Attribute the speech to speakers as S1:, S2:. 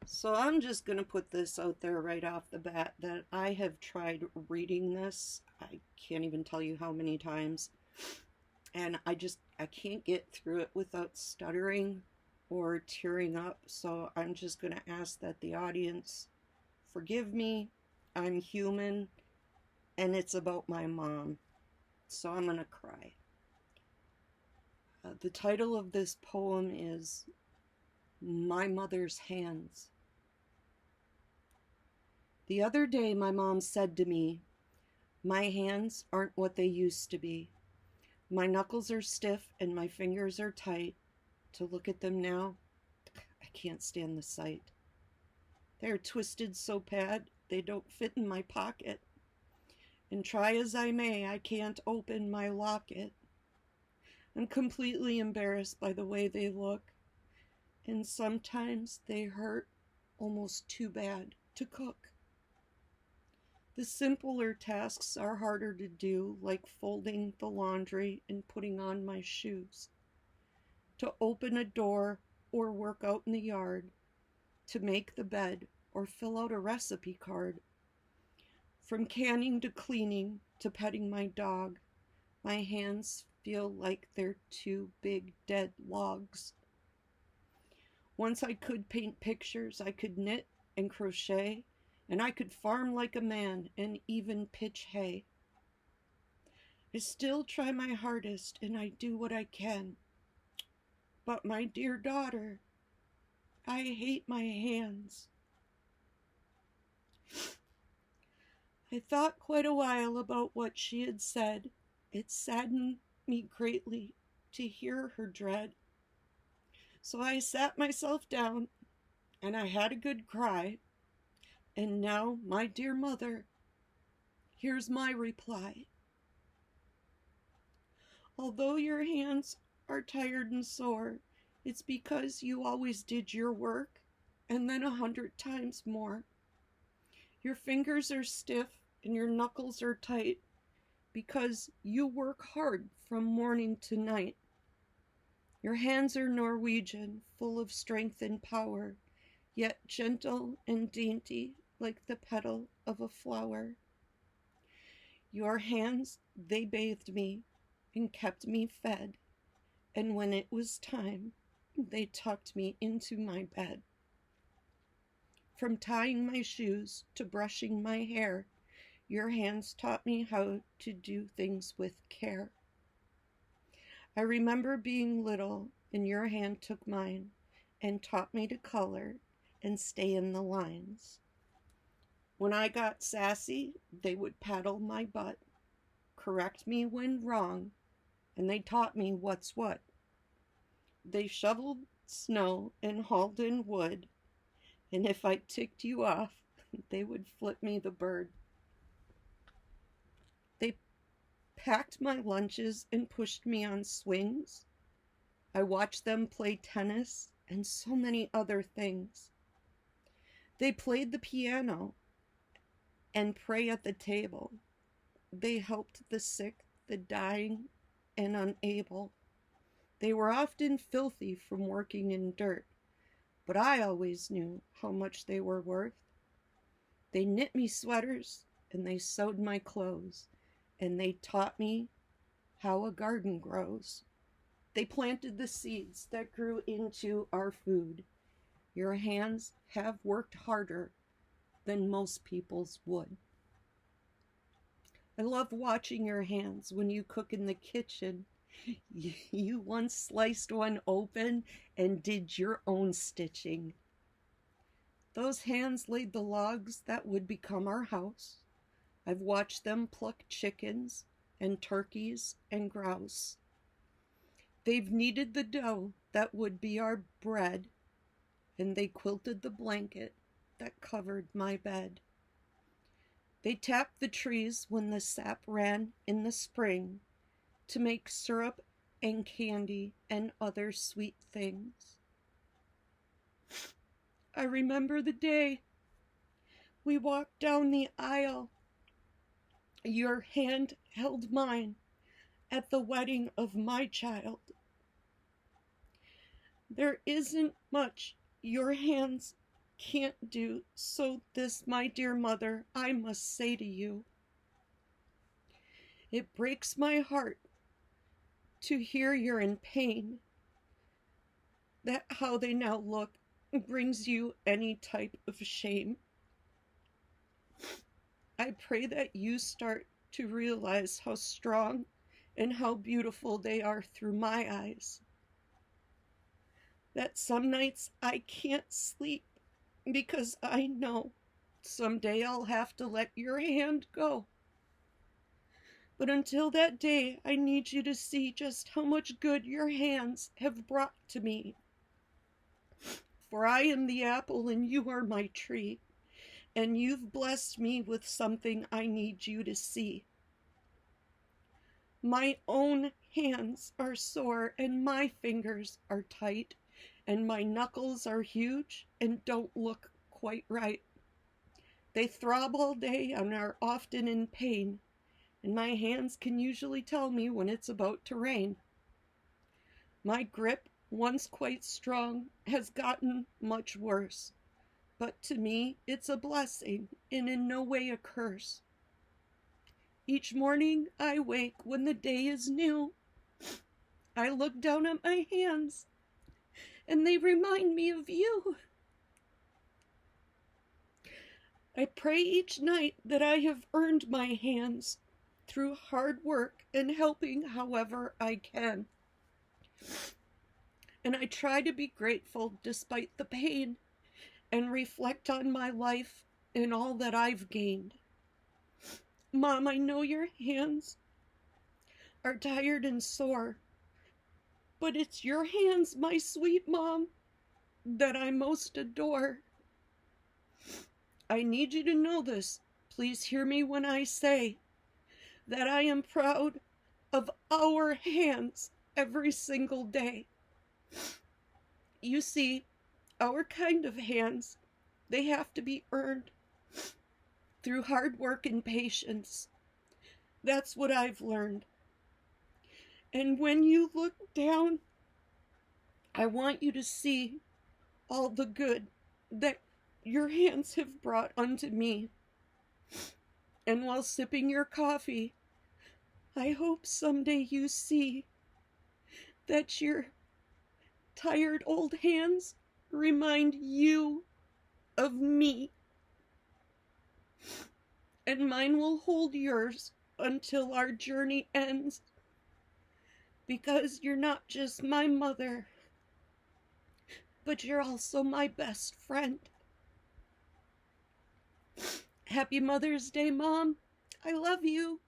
S1: So I'm just going to put this out there right off the bat that I have tried reading this. I can't even tell you how many times. And I can't get through it without stuttering or tearing up. So I'm just going to ask that the audience forgive me. I'm human and it's about my mom. So I'm going to cry. The title of this poem is My Mother's Hands. The other day, my mom said to me, "My hands aren't what they used to be. My knuckles are stiff and my fingers are tight. To look at them now, I can't stand the sight. They're twisted so bad they don't fit in my pocket. And try as I may, I can't open my locket. I'm completely embarrassed by the way they look, and sometimes they hurt almost too bad to cook. The simpler tasks are harder to do, like folding the laundry and putting on my shoes. To open a door or work out in the yard. To make the bed or fill out a recipe card. From canning to cleaning to petting my dog, my hands feel like they're two big dead logs. Once I could paint pictures, I could knit and crochet, and I could farm like a man and even pitch hay. I still try my hardest and I do what I can. But my dear daughter, I hate my hands. I thought quite a while about what she had said. It saddened me greatly to hear her dread. So I sat myself down and I had a good cry. And now, my dear mother, here's my reply. Although your hands are tired and sore, it's because you always did your work and then 100 times more. Your fingers are stiff and your knuckles are tight because you work hard from morning to night. Your hands are Norwegian, full of strength and power, yet gentle and dainty like the petal of a flower. Your hands, they bathed me and kept me fed, and when it was time, they tucked me into my bed. From tying my shoes to brushing my hair, your hands taught me how to do things with care. I remember being little and your hand took mine and taught me to color and stay in the lines. When I got sassy, they would paddle my butt, correct me when wrong, and they taught me what's what. They shoveled snow and hauled in wood, and if I ticked you off, they would flip me the bird. They packed my lunches and pushed me on swings. I watched them play tennis and so many other things. They played the piano and pray at the table. They helped the sick, the dying, and unable. They were often filthy from working in dirt, but I always knew how much they were worth. They knit me sweaters and they sewed my clothes, and they taught me how a garden grows. They planted the seeds that grew into our food. Your hands have worked harder than most people's would. I love watching your hands when you cook in the kitchen. You once sliced one open and did your own stitching. Those hands laid the logs that would become our house. I've watched them pluck chickens and turkeys and grouse. They've kneaded the dough that would be our bread, and they quilted the blanket that covered my bed. They tapped the trees when the sap ran in the spring to make syrup and candy and other sweet things. I remember the day we walked down the aisle. Your hand held mine at the wedding of my child. There isn't much your hands can't do. So this, my dear mother, I must say to you, it breaks my heart to hear you're in pain, that how they now look brings you any type of shame. I pray that you start to realize how strong and how beautiful they are through my eyes. That some nights I can't sleep because I know someday I'll have to let your hand go. But until that day, I need you to see just how much good your hands have brought to me. For I am the apple and you are my tree, and you've blessed me with something I need you to see. My own hands are sore and my fingers are tight, and my knuckles are huge and don't look quite right. They throb all day and are often in pain, and my hands can usually tell me when it's about to rain. My grip, once quite strong, has gotten much worse, but to me it's a blessing and in no way a curse. Each morning I wake when the day is new. I look down at my hands and they remind me of you. I pray each night that I have earned my hands through hard work and helping however I can. And I try to be grateful despite the pain and reflect on my life and all that I've gained. Mom, I know your hands are tired and sore, but it's your hands, my sweet mom, that I most adore. I need you to know this. Please hear me when I say that I am proud of our hands every single day. You see, our kind of hands, they have to be earned through hard work and patience. That's what I've learned. And when you look down, I want you to see all the good that your hands have brought unto me. And while sipping your coffee, I hope someday you see that your tired old hands remind you of me. And mine will hold yours until our journey ends. Because you're not just my mother, but you're also my best friend. Happy Mother's Day, Mom. I love you.